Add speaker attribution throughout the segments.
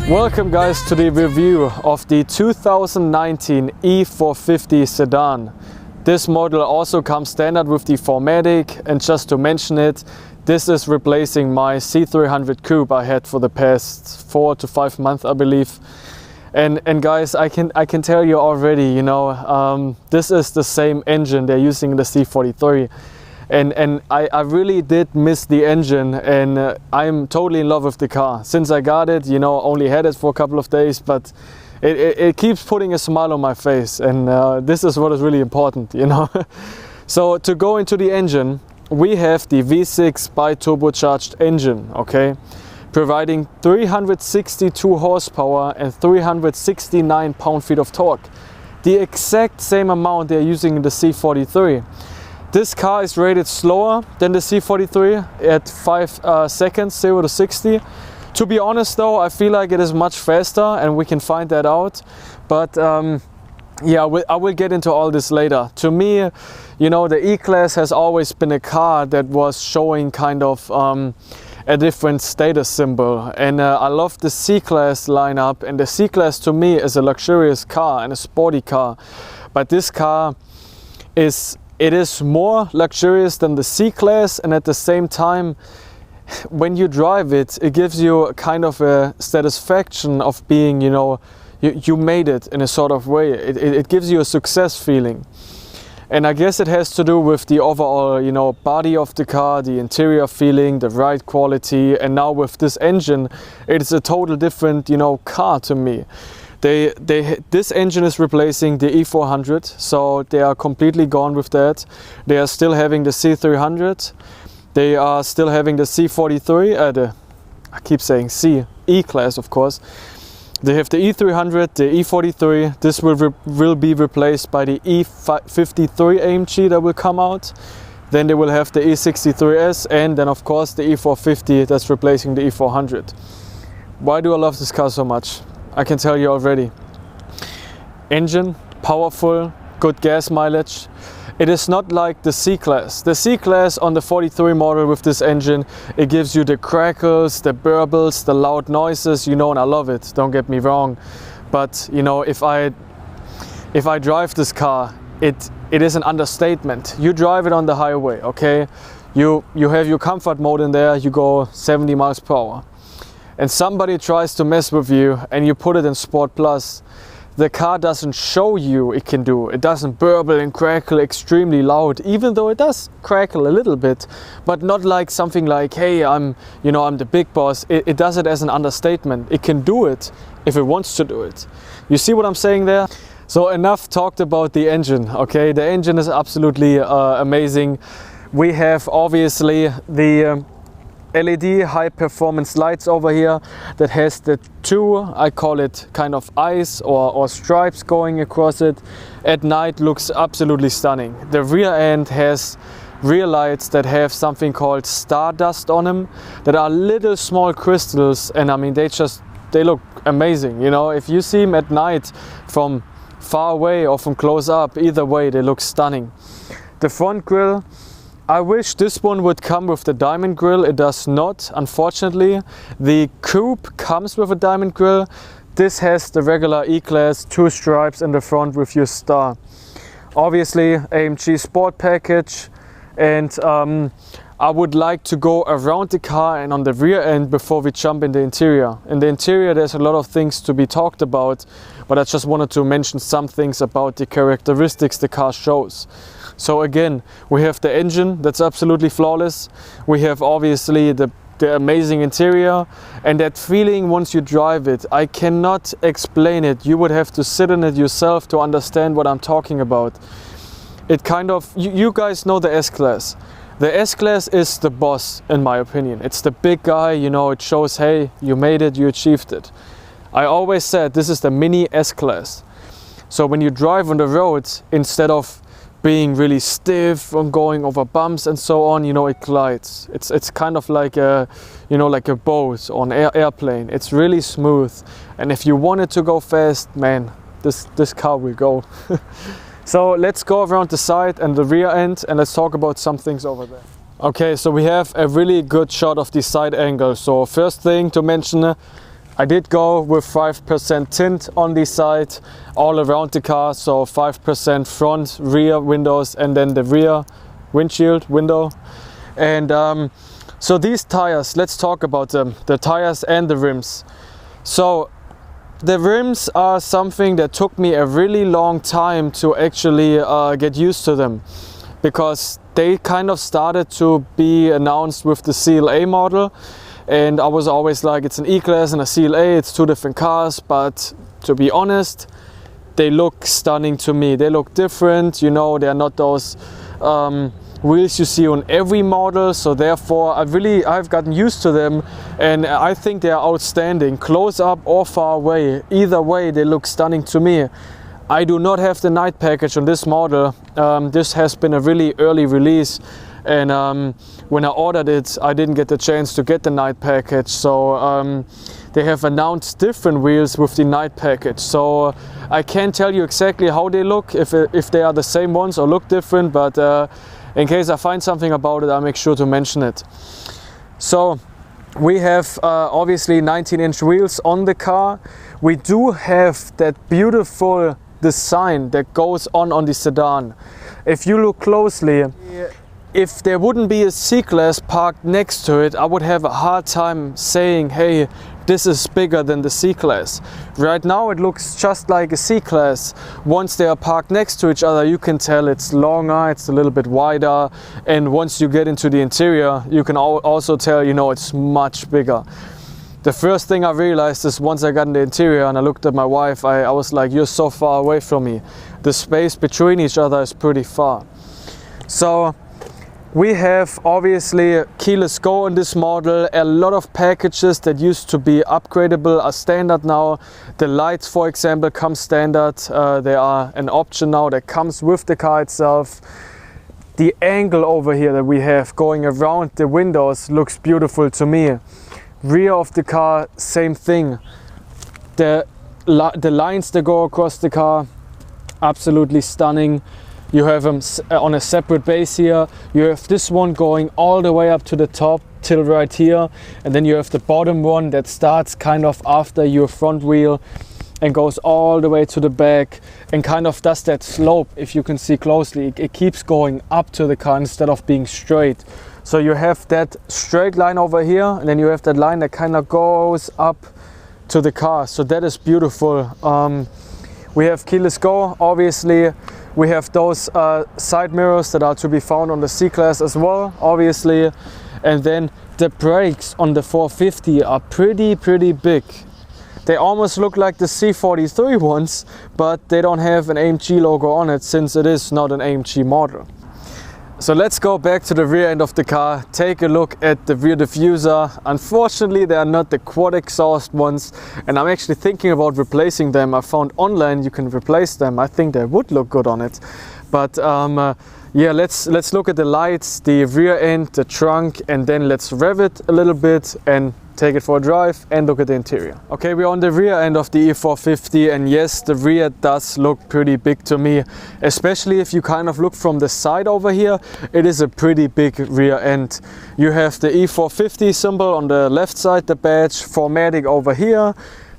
Speaker 1: Welcome guys to the review of the 2019 E450 sedan. This model also comes standard with the 4MATIC, and just to mention it, this is replacing my C300 Coupe I had for the past 4 to 5 months, I believe. And guys, I can tell you already, you know, this is the same engine they're using in the C43. And I really did miss the engine, and I'm totally in love with the car. Since I got it, you know, only had it for a couple of days, but it keeps putting a smile on my face, and this is what is really important, you know. So to go into the engine, we have the V6 bi-turbocharged engine, okay, providing 362 horsepower and 369 pound-feet of torque. The exact same amount they're using in the C43. This car is rated slower than the C43 at 5 seconds, 0 to 60. To be honest though, I feel like it is much faster, and we can find that out. But yeah, I will get into all this later. To me, you know, the E-Class has always been a car that was showing kind of a different status symbol. And I love the C-Class lineup, and the C-Class to me is a luxurious car and a sporty car. But this car is more luxurious than the C-Class, and at the same time, when you drive it, it gives you kind of a satisfaction of being, you know, you made it in a sort of way. It gives you a success feeling. And I guess it has to do with the overall, you know, body of the car, the interior feeling, the ride quality, and now with this engine, it's a total different, you know, car to me. This engine is replacing the E400, so they are completely gone with that. They are still having the C300. They are still having the C43, I keep saying C, E-Class of course. They have the E300, the E43. This will be replaced by the E53 AMG that will come out. Then they will have the E63S, and then of course the E450 that's replacing the E400. Why do I love this car so much? I can tell you already. Engine, powerful, good gas mileage. It is not like the C-Class. The C-Class on the 43 model with this engine, it gives you the crackles, the burbles, the loud noises, you know, and I love it, don't get me wrong. But, you know, if I drive this car, it is an understatement. You drive it on the highway, okay? You have your comfort mode in there, you go 70 miles per hour. And somebody tries to mess with you and you put it in Sport Plus, the car doesn't show you it can do. It doesn't burble and crackle extremely loud, even though it does crackle a little bit, but not like something like, hey, I'm the big boss. It does it as an understatement. It can do it if it wants to do it. You see what I'm saying there? So enough talked about the engine, okay? The engine is absolutely amazing. We have obviously the LED high performance lights over here that has the two, I call it kind of eyes or stripes going across it. At night looks absolutely stunning. The rear end has rear lights that have something called stardust on them, that are little small crystals, and I mean they look amazing. You know, if you see them at night from far away or from close up, either way they look stunning. The front grille, I wish this one would come with the diamond grille. It does not, unfortunately. The Coupe comes with a diamond grille. This has the regular E-Class, 2 stripes in the front with your star. Obviously AMG Sport package, and I would like to go around the car and on the rear end before we jump in the interior. In the interior there's a lot of things to be talked about, but I just wanted to mention some things about the characteristics the car shows. So again, we have the engine that's absolutely flawless. We have obviously the amazing interior, and that feeling once you drive it, I cannot explain it. You would have to sit in it yourself to understand what I'm talking about. It kind of, you guys know the S-Class. The S-Class is the boss in my opinion. It's the big guy, you know, it shows, hey, you made it, you achieved it. I always said this is the mini S-Class. So when you drive on the road, instead of being really stiff and going over bumps and so on, you know, it glides. It's kind of like a, you know, like a boat or an airplane. It's really smooth, and if you want it to go fast, man, this car will go. So let's go around the side and the rear end, and let's talk about some things over there. Okay, so we have a really good shot of the side angle. So first thing to mention, I did go with 5% tint on the side all around the car, so 5% front, rear windows, and then the rear windshield window. And so these tires, let's talk about them, the tires and the rims. So the rims are something that took me a really long time to actually get used to them, because they kind of started to be announced with the CLA model. And I was always like, it's an E-Class and a CLA, it's two different cars, but to be honest, they look stunning to me. They look different, you know, they're not those wheels you see on every model, so therefore I've gotten used to them, and I think they're outstanding, close up or far away. Either way, they look stunning to me. I do not have the night package on this model. This has been a really early release, and when I ordered it, I didn't get the chance to get the night package. So they have announced different wheels with the night package. So I can't tell you exactly how they look, if they are the same ones or look different, but in case I find something about it, I'll make sure to mention it. So we have obviously 19-inch wheels on the car. We do have that beautiful design that goes on the sedan. If you look closely, if there wouldn't be a C-Class parked next to it, I would have a hard time saying, hey, this is bigger than the C-Class. Right now it looks just like a C-Class. Once they are parked next to each other, you can tell it's longer, it's a little bit wider, and once you get into the interior, you can also tell, you know, it's much bigger. The first thing I realized is once I got in the interior and I looked at my wife, I was like, you're so far away from me. The space between each other is pretty far. So we have obviously keyless go in this model. A lot of packages that used to be upgradable are standard now. The lights, for example, come standard. They are an option now that comes with the car itself. The angle over here that we have going around the windows looks beautiful to me. Rear of the car, same thing. The lines that go across the car, absolutely stunning. You have them on a separate base here. You have this one going all the way up to the top till right here, and then you have the bottom one that starts kind of after your front wheel and goes all the way to the back and kind of does that slope. If you can see closely, it keeps going up to the car instead of being straight. So you have that straight line over here, and then you have that line that kind of goes up to the car. So that is beautiful. We have keyless go, obviously. We have those side mirrors that are to be found on the C-Class as well, obviously. And then the brakes on the 450 are pretty big. They almost look like the C43 ones, but they don't have an AMG logo on it since it is not an AMG model. So let's go back to the rear end of the car, take a look at the rear diffuser. Unfortunately, they are not the quad exhaust ones, and I'm actually thinking about replacing them. I found online you can replace them. I think they would look good on it. But yeah, let's look at the lights, the rear end, the trunk, and then let's rev it a little bit and take it for a drive and look at the interior. Okay, we're on the rear end of the E450, and yes, the rear does look pretty big to me, especially if you kind of look from the side over here. It is a pretty big rear end. You have the E450 symbol on the left side, the badge, 4MATIC over here.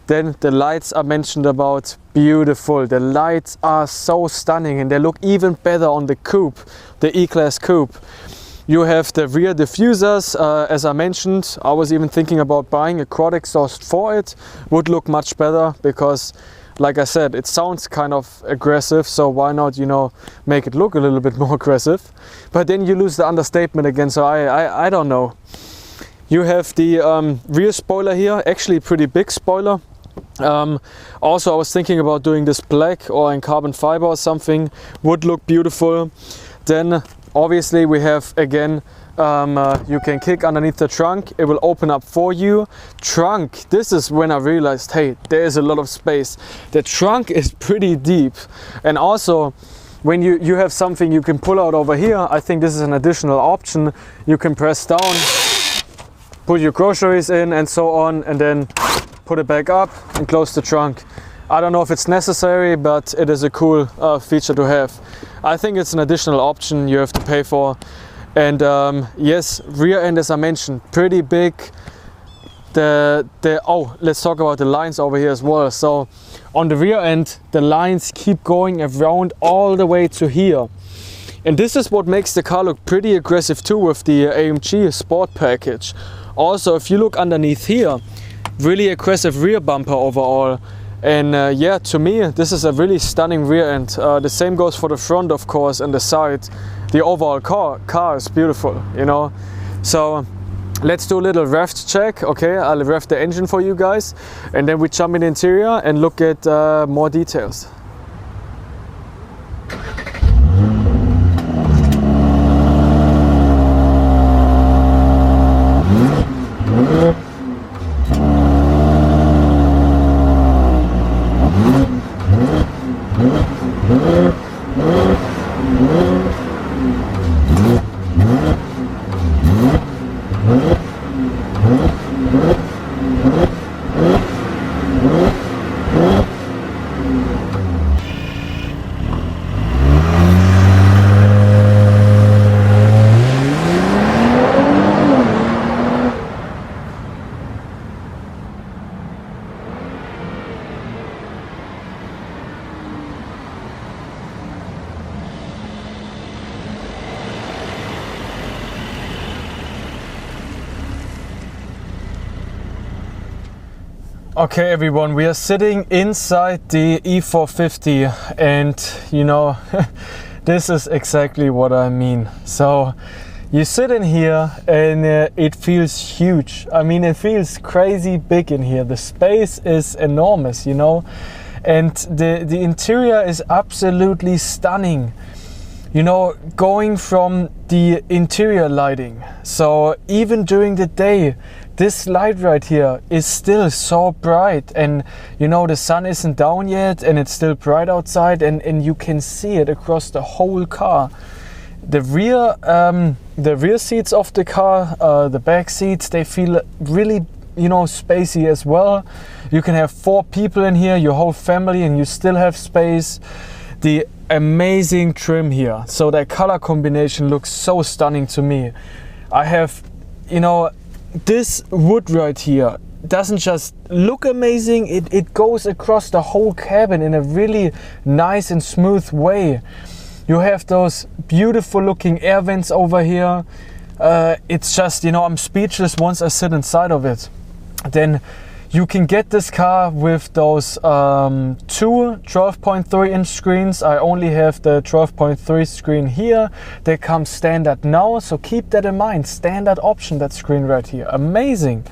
Speaker 1: Then the lights are mentioned about, beautiful. The lights are so stunning, and they look even better on the coupe, the E-Class coupe. You have the rear diffusers, as I mentioned. I was even thinking about buying a quad exhaust for it. Would look much better because, like I said, it sounds kind of aggressive, so why not, you know, make it look a little bit more aggressive. But then you lose the understatement again, so I don't know. You have the rear spoiler here, actually pretty big spoiler. Also, I was thinking about doing this black or in carbon fiber or something. Would look beautiful. Then obviously we have again, you can kick underneath the trunk, it will open up for you. Trunk, this is when I realized, hey, there is a lot of space. The trunk is pretty deep, and also when you have something you can pull out over here, I think this is an additional option. You can press down, put your groceries in and so on, and then put it back up and close the trunk. I don't know if it's necessary, but it is a cool feature to have. I think it's an additional option you have to pay for. And yes, rear end, as I mentioned, pretty big. oh, let's talk about the lines over here as well. So on the rear end, the lines keep going around all the way to here. And this is what makes the car look pretty aggressive too with the AMG Sport package. Also, if you look underneath here, really aggressive rear bumper overall. And yeah, to me, this is a really stunning rear end. The same goes for the front, of course, and the side. The overall car is beautiful, you know. So let's do a little rev check. Okay, I'll rev the engine for you guys, and then we jump in the interior and look at more details. Okay everyone, we are sitting inside the E450 and you know, this is exactly what I mean. So you sit in here and it feels huge. I mean, it feels crazy big in here. The space is enormous, you know, and the interior is absolutely stunning. You know, going from the interior lighting, so even during the day, this light right here is still so bright, and you know, the sun isn't down yet and it's still bright outside, and you can see it across the whole car. The rear seats of the car, the back seats, they feel really, you know, spacey as well. You can have 4 people in here, your whole family, and you still have space. The amazing trim here, so that color combination looks so stunning to me. I have, you know, this wood right here doesn't just look amazing, it goes across the whole cabin in a really nice and smooth way. You have those beautiful looking air vents over here. It's just, you know, I'm speechless once I sit inside of it. Then you can get this car with those 2 12.3 inch screens. I only have the 12.3 screen here. They come standard now, so keep that in mind. Standard option, that screen right here. Amazing.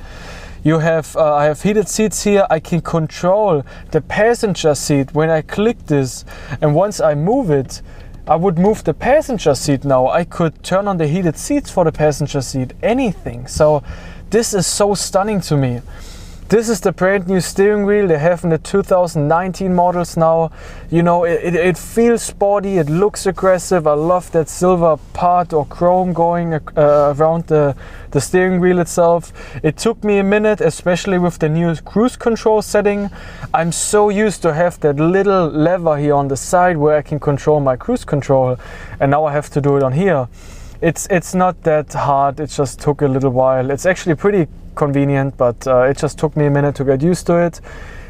Speaker 1: You have, I have heated seats here. I can control the passenger seat when I click this. And once I move it, I would move the passenger seat now. I could turn on the heated seats for the passenger seat, anything. So this is so stunning to me. This is the brand new steering wheel they have in the 2019 models now. You know, it feels sporty, it looks aggressive. I love that silver part or chrome going around the steering wheel itself. It took me a minute, especially with the new cruise control setting. I'm so used to have that little lever here on the side where I can control my cruise control, and now I have to do it on here. It's not that hard, it just took a little while. It's actually pretty convenient, but it just took me a minute to get used to it.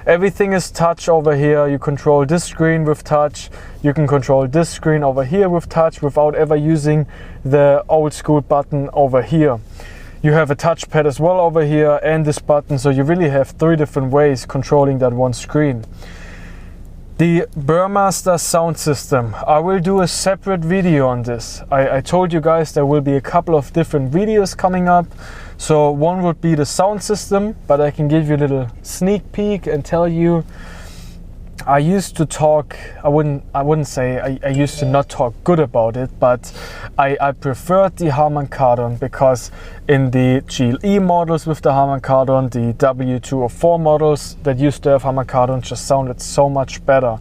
Speaker 1: Everything is touch over here. You control this screen with touch. You can control this screen over here with touch without ever using the old school button over here. You have a touchpad as well over here and this button, so you really have 3 different ways controlling that one screen. The Burmaster sound system. I will do a separate video on this. I told you guys there will be a couple of different videos coming up. So one would be the sound system, but I can give you a little sneak peek and tell you, I used to talk, I wouldn't say I used to not talk good about it, but I preferred the Harman Kardon, because in the GLE models with the Harman Kardon, the W204 models that used to have Harman Kardon just sounded so much better.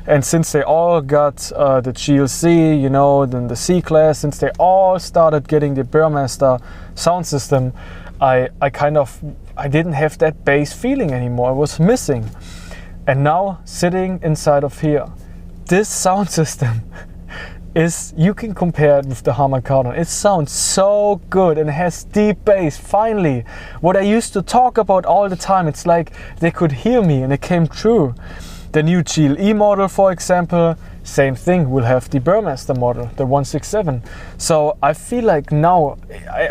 Speaker 1: And since they all got the GLC, you know, then the C-Class, since they all started getting the Burmaster sound system, I didn't have that bass feeling anymore. I was missing. And now, sitting inside of here, this sound system, is you can compare it with the Harman Kardon. It sounds so good and it has deep bass. Finally, what I used to talk about all the time, it's like they could hear me and it came true. The new GLE model, for example, same thing, will have the Burmester model, the 167. So I feel like now,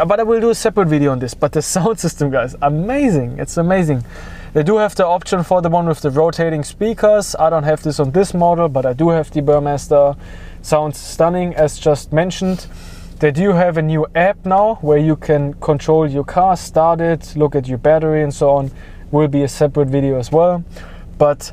Speaker 1: but I will do a separate video on this, but the sound system, guys, amazing. It's amazing. They do have the option for the one with the rotating speakers. I don't have this on this model, but I do have the Burmester. Sounds stunning, as just mentioned. They do have a new app now where you can control your car, start it, look at your battery and so on. Will be a separate video as well. But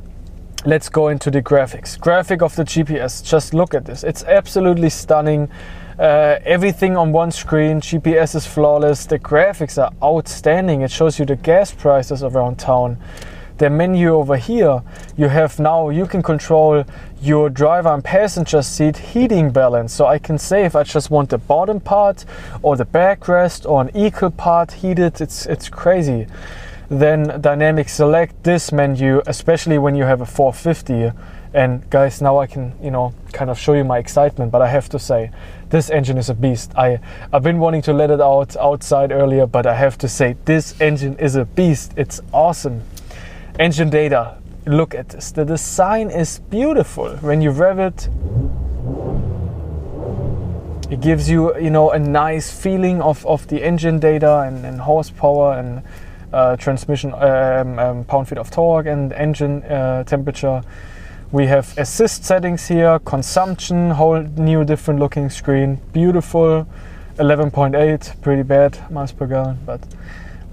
Speaker 1: let's go into the graphics. Graphic of the GPS, just look at this. It's absolutely stunning. Everything on one screen, GPS is flawless. The graphics are outstanding. It shows you the gas prices around town. The menu over here, you have now, you can control your driver and passenger seat heating balance. So I can say if I just want the bottom part or the backrest or an equal part heated, it's crazy. Then dynamic select, this menu, especially when you have a 450. And guys, now I can, you know, kind of show you my excitement, but I have to say, this engine is a beast. I've been wanting to let it out outside earlier, but I have to say, this engine is a beast. It's awesome. Engine data, look at this. The design is beautiful. When you rev it, it gives you, you know, a nice feeling of the engine data and horsepower and transmission pound-feet of torque and engine temperature. We have assist settings here, consumption, whole new different looking screen, beautiful, 11.8, pretty bad miles per gallon, but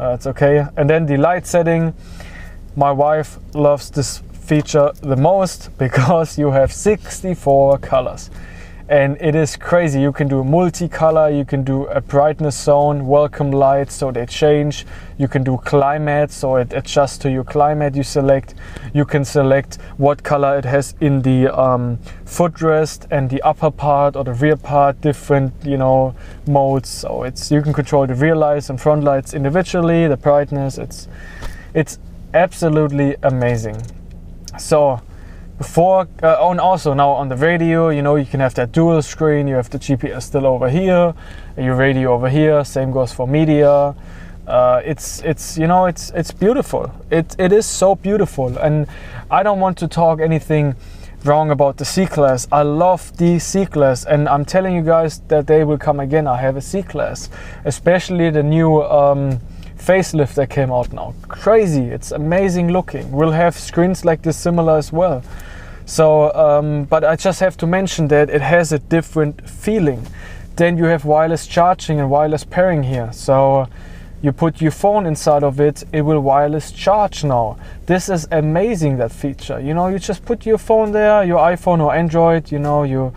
Speaker 1: it's okay. And then the light setting, my wife loves this feature the most because you have 64 colors. And it is crazy. You can do multicolor, you can do a brightness zone, welcome lights, so they change. You can do climate, so it adjusts to your climate you select. You can select what color it has in the footrest and the upper part or the rear part, different, you know, modes. So you can control the rear lights and front lights individually, the brightness. It's absolutely amazing. So before and also now on the radio, you know, you can have that dual screen. You have the GPS still over here, your radio over here. Same goes for media. It's you know, it's beautiful. It is so beautiful, and I don't want to talk anything wrong about the C-Class. I love the C-Class, and I'm telling you guys that they will come again. I have a C-Class, especially the new facelift that came out now. Crazy, it's amazing looking. We'll have screens like this similar as well. So but I just have to mention that it has a different feeling. Then you have wireless charging and wireless pairing here. So you put your phone inside of it, it will wireless charge now. This is amazing, that feature. You know, you just put your phone there, your iPhone or Android, you know, your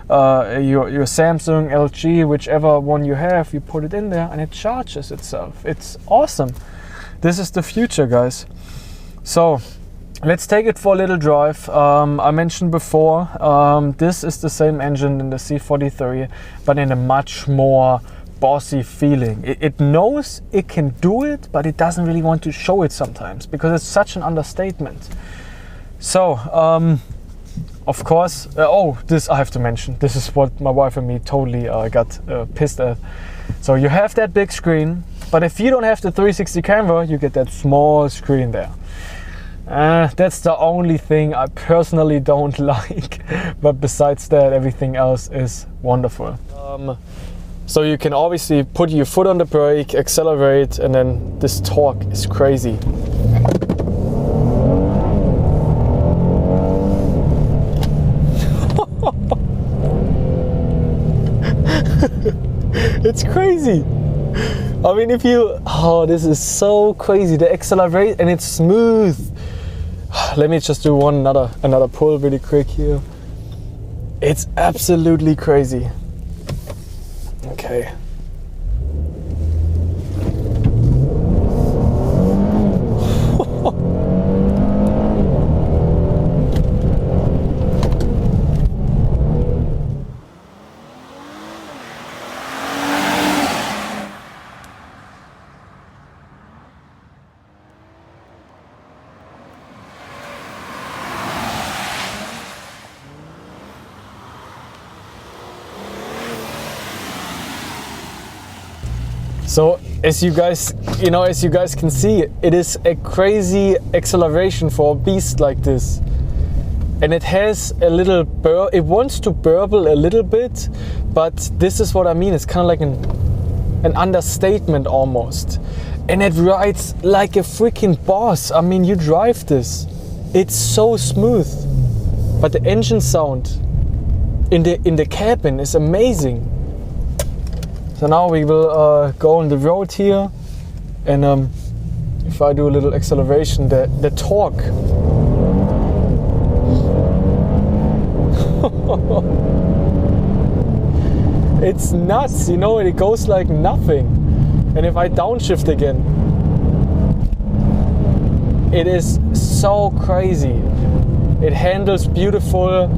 Speaker 1: Samsung, LG, whichever one you have, you put it in there and it charges itself. It's awesome. This is the future, guys. So let's take it for a little drive. I mentioned before, this is the same engine in the C43, but in a much more bossy feeling. It knows it can do it, but it doesn't really want to show it sometimes because it's such an understatement. So of course, this I have to mention. This is what my wife and me totally got pissed at. So you have that big screen, but if you don't have the 360 camera, you get that small screen there. That's the only thing I personally don't like. But besides that, everything else is wonderful. So you can obviously put your foot on the brake, accelerate, and then this torque is crazy. It's crazy. I mean, if you, this is so crazy. The accelerate and it's smooth. Let me just do another pull really quick here. It's absolutely crazy. Okay. So as you guys can see, it is a crazy acceleration for a beast like this. And it has a little it wants to burble a little bit, but this is what I mean. It's kind of like an understatement almost. And it rides like a freaking boss. I mean, you drive this, it's so smooth. But the engine sound in the cabin is amazing. So now we will go on the road here, and if I do a little acceleration, the torque. It's nuts, you know, it goes like nothing. And if I downshift again, it is so crazy. It handles beautiful.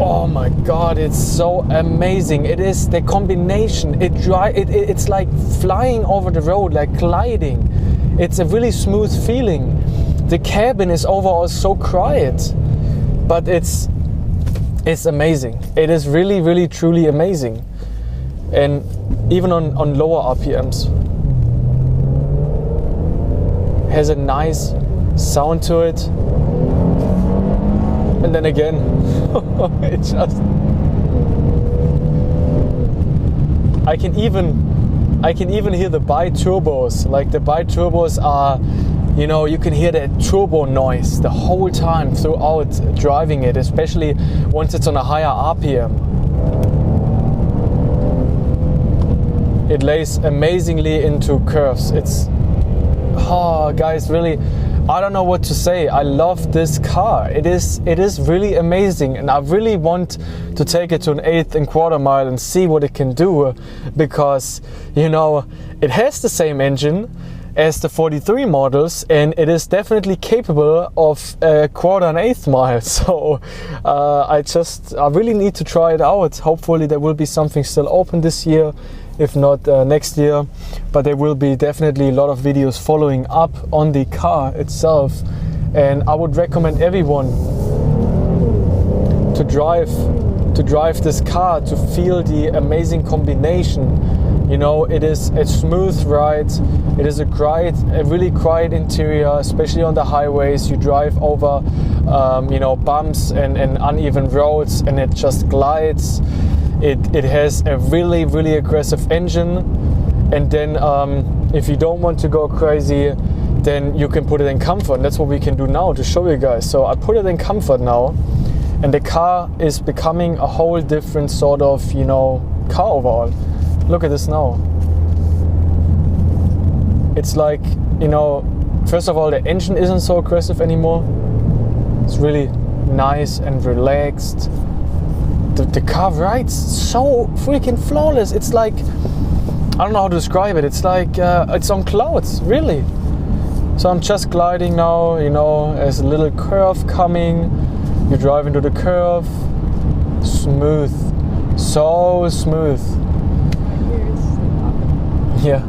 Speaker 1: Oh my god, it's so amazing. It is the combination. It's like flying over the road, like gliding. It's a really smooth feeling. The cabin is overall so quiet, but it's amazing. It is really, really, truly amazing. And even on lower RPMs, has a nice sound to it. And then again, it just, I can even hear the BiTurbos. Like the BiTurbos are, you know, you can hear that turbo noise the whole time throughout driving it, especially once it's on a higher RPM. It lays amazingly into curves. It's, oh guys, really, I don't know what to say. I love this car. It is really amazing, and I really want to take it to an 1/8 mile and see what it can do, because, you know, it has the same engine as the 43 models, and it is definitely capable of a 1/4 and 1/8 mile. So I really need to try it out. Hopefully there will be something still open this year, if not next year, but there will be definitely a lot of videos following up on the car itself. And I would recommend everyone to drive this car, to feel the amazing combination. You know, it is a smooth ride. It is a really quiet interior, especially on the highways. You drive over, you know, bumps and uneven roads, and it just glides. It has a really, really aggressive engine. And then if you don't want to go crazy, then you can put it in comfort. And that's what we can do now to show you guys. So I put it in comfort now, and the car is becoming a whole different sort of, you know, car overall. Look at this now. It's like, you know, first of all, the engine isn't so aggressive anymore. It's really nice and relaxed. The car rides so freaking flawless. It's like, I don't know how to describe it. It's like it's on clouds, really. So I'm just gliding now, you know, there's a little curve coming. You drive into the curve. Smooth, so smooth. Yeah.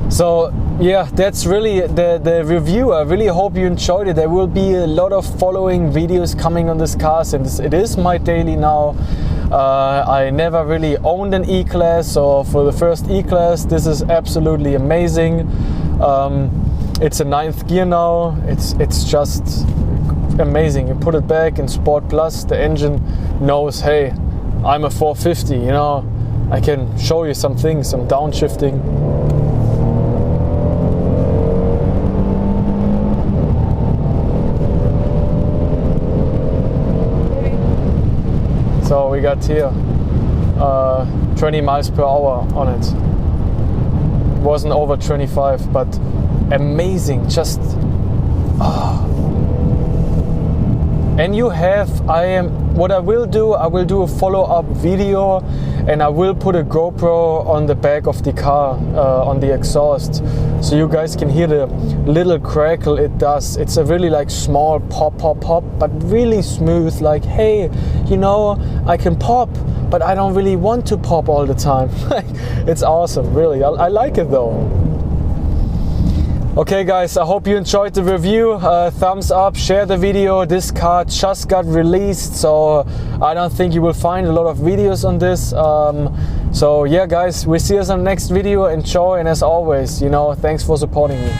Speaker 1: So yeah, that's really the review. I really hope you enjoyed it. There will be a lot of following videos coming on this car, since it is my daily now. I never really owned an E-Class, so for the first E-Class, this is absolutely amazing. It's a 9th gear now. It's just amazing. You put it back in Sport Plus, the engine knows, hey, I'm a 450, you know. I can show you some things, some downshifting. So we got here 20 miles per hour on it. It wasn't over 25, but amazing, just And you have, what I will do a follow-up video, and I will put a GoPro on the back of the car, on the exhaust, so you guys can hear the little crackle it does. It's a really like small pop, but really smooth, like, hey, you know, I can pop, but I don't really want to pop all the time. It's awesome, really. I like it though. Okay guys, I hope you enjoyed the review. Thumbs up, share the video. This car just got released, so I don't think you will find a lot of videos on this. So yeah guys, we'll see us on the next video. Enjoy, and as always, thanks for supporting me.